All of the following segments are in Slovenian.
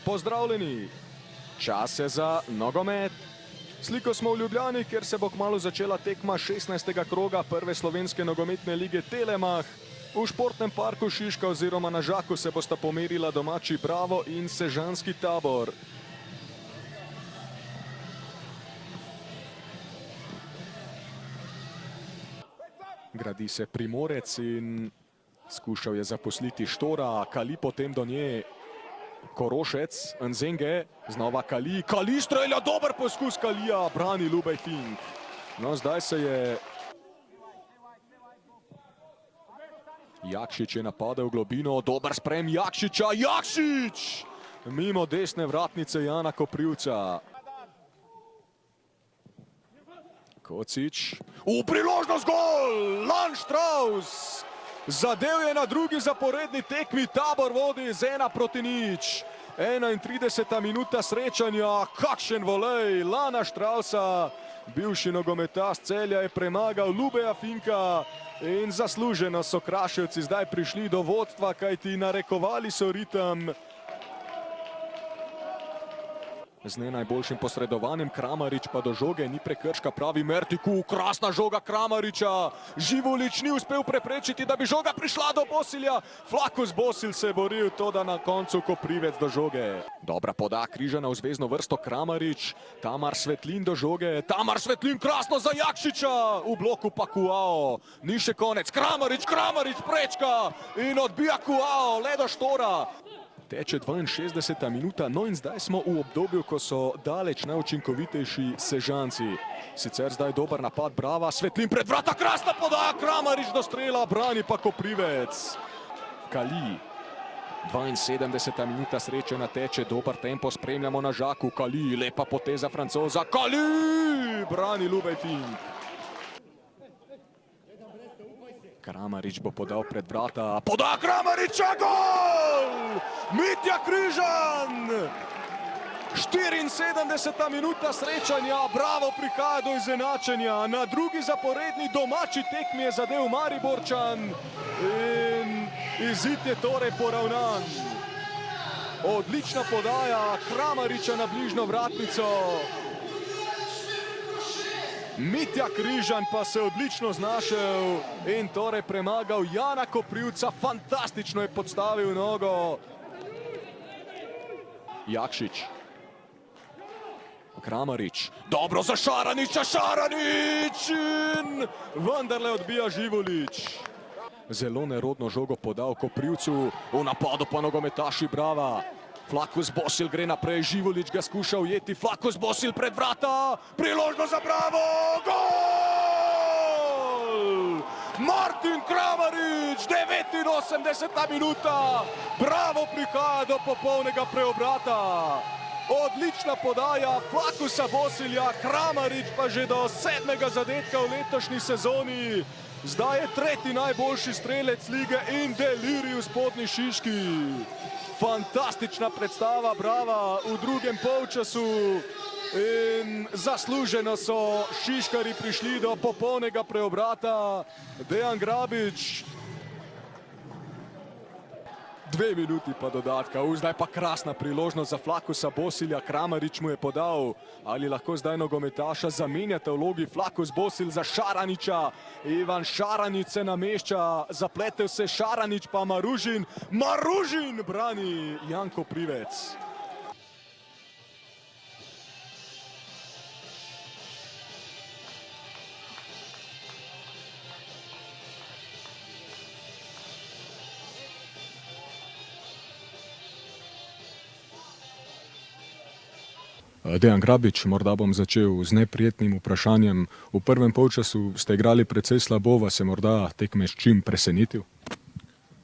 pozdravljeni. Čas je za nogomet. Sliko smo v Ljubljani, kjer se bo kmalu začela tekma 16. kroga prve slovenske nogometne lige Telemach. V športnem parku Šiška oziroma na Žaku se bosta pomerila domači Bravo in sežanski Tabor. Gradi se Primorec in skušal je zaposliti Štora, Kali potem do nje. Korošec, Nzenge, znova Kali, Kali strelja, dober poskus Kalija, brani Ljubej Fink. No, zdaj se je Jakšič je napadel v globino, dober sprem Jakšiča, Jakšič! Mimo desne vratnice Jana Koprivca. Kocič, priložnost gol, Landstrauss! Zadev je na drugi zaporedni tekmi, Tabor vodi z 1:0. 31. minuta srečanja, kakšen volej Lana Straussa. Bivši nogometaš Celja je premagal Ljubeja Finka in zasluženo so Kraševci zdaj prišli do vodstva, kajti narekovali so ritem. Z ne najboljšim posredovanjem Kramarič pa do žoge ni prekrška, pravi Mertiku, krasna žoga Kramariča. Živulić ni uspel preprečiti, da bi žoga prišla do Bosilja. Flakus Bosil se je boril, to da na koncu Koprivec do žoge. Dobra poda Križana v zvezno vrsto Kramarič, Tamar Svetlin do žoge, Tamar Svetlin krasno za Jakšiča, v bloku pa Kuao. Ni še konec, Kramarič prečka in odbija Kuao, le do Štora. Teče 62. minuta, no in zdaj smo v obdobju, ko so daleč najučinkovitejši Sežanci. Sicer zdaj dober napad Brava, Svetlin pred vrata, krasna podaja, Kramarič do strela, brani pa Koprivec. Kali, 72. minuta srečena teče, dober tempo spremljamo na Žaku, Kali, lepa poteza Francoza, Kali, brani Ljubej Fink. Kramarič bo podal pred vrata, poda Kramariča, gol! Mitja Križan! 74. minuta srečanja, Bravo prihaja do izenačenja. Na drugi zaporedni domači tekmi je zadev Mariborčan in izid je torej poravnan. Odlična podaja Kramariča na bližnjo vratnico. Mitja Križan pa se odlično znašel in torej premagal Jana Koprivca, fantastično je podstavil nogo. Jakšič, Kramarič, dobro za Šaraniča, Šaranič in vendarle odbija Živulić. Zelo nerodno žogo podal Koprivcu, v napadu pa nogometaši Brava. Flakus Bosil gre naprej, Živulić ga skuša ujeti, Flakus Bosil pred vrata, priložnost za Bravo, gol! Martin Kramarič, 89. minuta, Bravo prihaja do popolnega preobrata. Odlična podaja Flakusa Bosilja, Kramarič pa že do 7. zadetka v letošnji sezoni. Zdaj je tretji najboljši strelec lige in delirij v Spodnji Šiški. Fantastična predstava Brava v drugem polčasu in zasluženo so Šiškari prišli do popolnega preobrata. Dejan Grabič, 2 minuti pa dodatka, zdaj pa krasna priložnost za Flakusa Bosilja, Kramarič mu je podal. Ali lahko zdaj nogometaša zamenjate v vlogi Flakus Bosil za Šaraniča? Ivan Šaranič se namešča, zapletel se Šaranič pa Maružin, Maružin brani Jan Koprivec. Dejan Grabič, morda bom začel z neprijetnim vprašanjem. V prvem polčasu ste igrali precej slabo, vas je morda tekme s čim presenetil?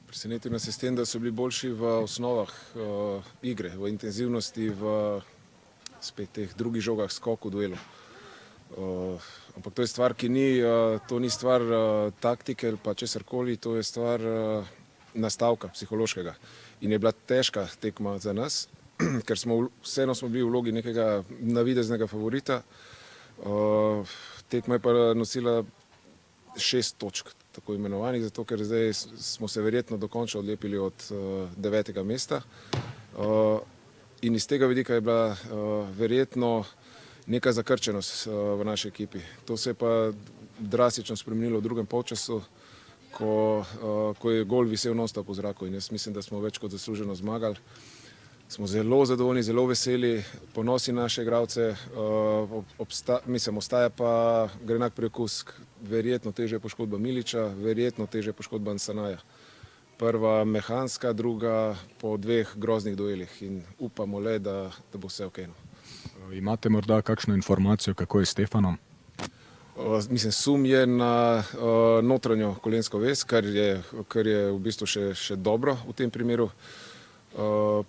Presenetil nas je s tem, da so bili boljši v osnovah igre, v intenzivnosti, v spet teh drugih žogah, skoku, duelu. Ampak to je stvar, ki ni, to ni stvar taktike ali pa česarkoli, to je stvar nastavka psihološkega. In je bila težka tekma za nas, ker vseeno smo bili v vlogi nekega navideznega favorita. Tekma je pa nosila 6 točk, tako imenovanih, zato ker zdaj smo se verjetno dokončno odlepili od 9. mesta. in iz tega vidika je bila verjetno neka zakrčenost v naši ekipi. To se je pa drastično spremenilo v drugem polčasu, ko je gol visel non-stop v zraku in jaz mislim, da smo več kot zasluženo zmagali. Smo zelo zadovoljni, zelo veseli, ponosni na naše igralce, ostaja pa grenak priokus, verjetno težja poškodba Miliča, verjetno težja poškodba Nsanaja. Prva mehanska, druga po 2 groznih duelih in upamo le, da bo vse ok. Imate morda kakšno informacijo, kako je s Stefanom? Mislim, sum je na notranjo kolensko vez, kar je v bistvu še dobro v tem primeru.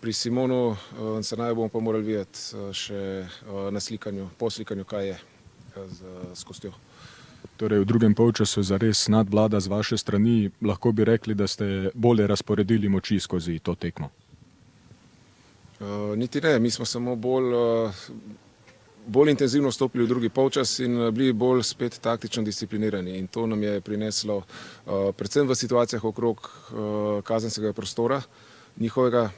Pri Simonu Nsanaju bomo pa morali videti še na slikanju, po slikanju, kaj je s kostjo. Torej v drugem polčasu zares nadvlada z vaše strani, lahko bi rekli, da ste bolje razporedili moči skozi to tekmo? Niti ne, mi smo samo bolj intenzivno vstopili v drugi polčas in bili bolj spet taktično disciplinirani in to nam je prineslo predvsem v situacijah okrog kazenskega prostora njihovega,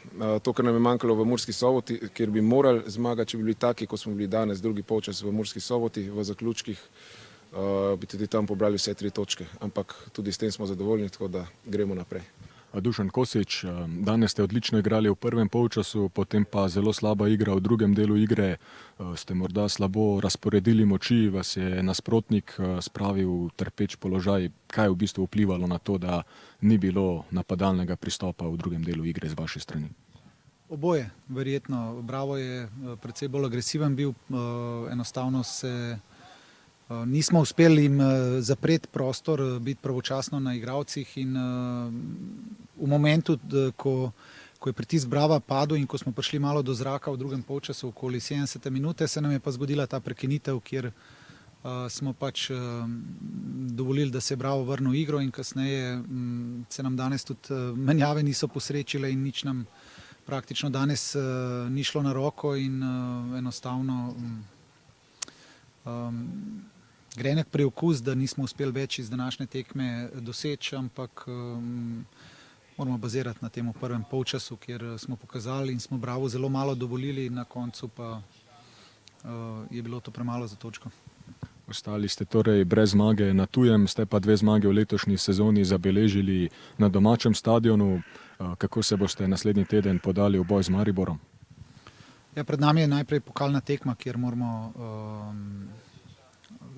to, kar nam je manjkalo v Murski Soboti, kjer bi morali zmagati, če bi bili taki, kot smo bili danes, drugi polčas v Murski Soboti, v zaključkih, bi tudi tam pobrali vse 3 točke, ampak tudi s tem smo zadovoljni, tako da gremo naprej. Dušan Kosič, danes ste odlično igrali v prvem polčasu, potem pa zelo slaba igra v drugem delu igre. Ste morda slabo razporedili moči, vas je nasprotnik spravil v trpeč položaj. Kaj je v bistvu vplivalo na to, da ni bilo napadalnega pristopa v drugem delu igre z vaše strani? Oboje, verjetno. Bravo je precej bolj agresiven bil, enostavno nismo uspeli jim zapreti prostor, biti pravočasno na igralcih in v momentu, ko je pritisk Brava padel in ko smo prišli malo do zraka v drugem polčasu, okoli 70. minute, se nam je pa zgodila ta prekinitev, kjer smo pač dovolili, da se je Bravo vrnil v igro in kasneje se nam danes tudi menjave niso posrečile in nič nam praktično danes ni šlo na roko in enostavno grenek priokus, da nismo uspeli več iz današnje tekme doseči, ampak moramo bazirati na tem prvem polčasu, kjer smo pokazali in smo Bravo zelo malo dovolili, na koncu pa je bilo to premalo za točko. Ostali ste torej brez zmage na tujem, ste pa 2 zmage v letošnji sezoni zabeležili na domačem stadionu. Kako se boste naslednji teden podali v boj z Mariborom? Ja, pred nami je najprej pokalna tekma, kjer moramo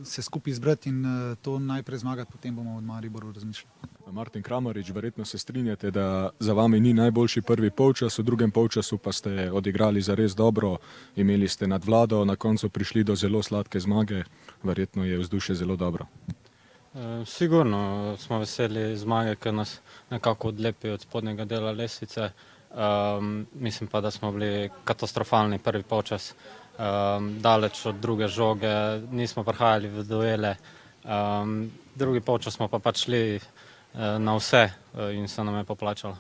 se skupaj izbrati in to najprej zmagati, potem bomo od Mariboru razmišljali. Martin Kramarič, verjetno se strinjate, da za vami ni najboljši prvi polčas, v drugem polčasu pa ste odigrali zares dobro, imeli ste nadvlado, na koncu prišli do zelo sladke zmage, verjetno je vzdušje zelo dobro. Sigurno smo veseli zmage, ker nas nekako odlepi od spodnjega dela lestvice. Mislim pa, da smo bili katastrofalni prvi polčas. Daleč od druge žoge, nismo prihajali v duele. Drugi polčas smo pa pač šli na vse in se nam je poplačalo.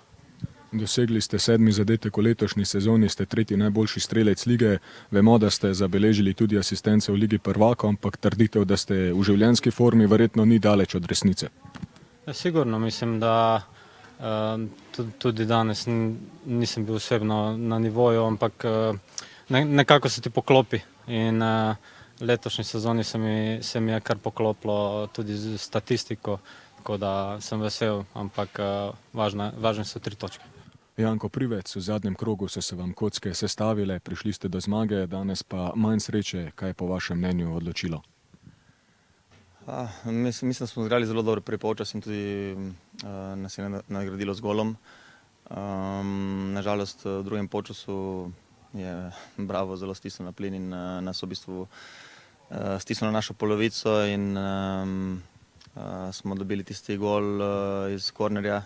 Dosegli ste 7. zadetek v letošnji sezoni, ste 3. najboljši strelec lige. Vemo, da ste zabeležili tudi asistence v Ligi prvakov, ampak trditev, da ste v življenjski formi, verjetno ni daleč od resnice. Sigurno, mislim, da tudi danes nisem bil osebno na nivoju, ampak nekako se ti poklopi in letošnji sezoni se mi je kar poklopilo tudi z statistiko, tako da sem vesel, ampak važne so 3 točke. Janko Privec, v zadnjem krogu so se vam kocke sestavile, prišli ste do zmage, danes pa manj sreče. Kaj je po vašem mnenju odločilo? Mislim, da smo igrali zelo dobro prvi polčas in tudi nas je nagradilo z golom. Nažalost, v drugem polčasu je Bravo zelo stisnil na plin in nas v bistvu stisnil na našo polovico in smo dobili tisti gol iz kornerja.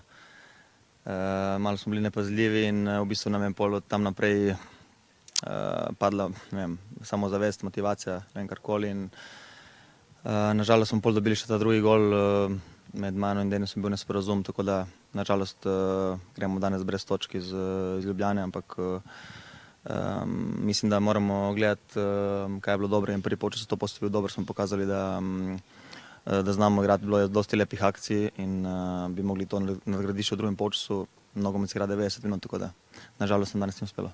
Malo smo bili nepazljivi in v bistvu nam je pol tam naprej padla, ne vem, samozavest, motivacija, ne vem karkoli in nažalost smo pol dobili še ta drugi gol, med mano in Denisom bil nesporazum, tako da nažalost gremo danes brez točki iz Ljubljane, ampak mislim, da moramo gledati, kaj je bilo dobro in prvi polčas to postavil dobro, smo pokazali, da znamo igrati, bilo je dosti lepih akcij in bi mogli to nadgraditi še v drugem polčasu, nogomet se igra 90 minut, tako da nažalost nam danes ni uspelo.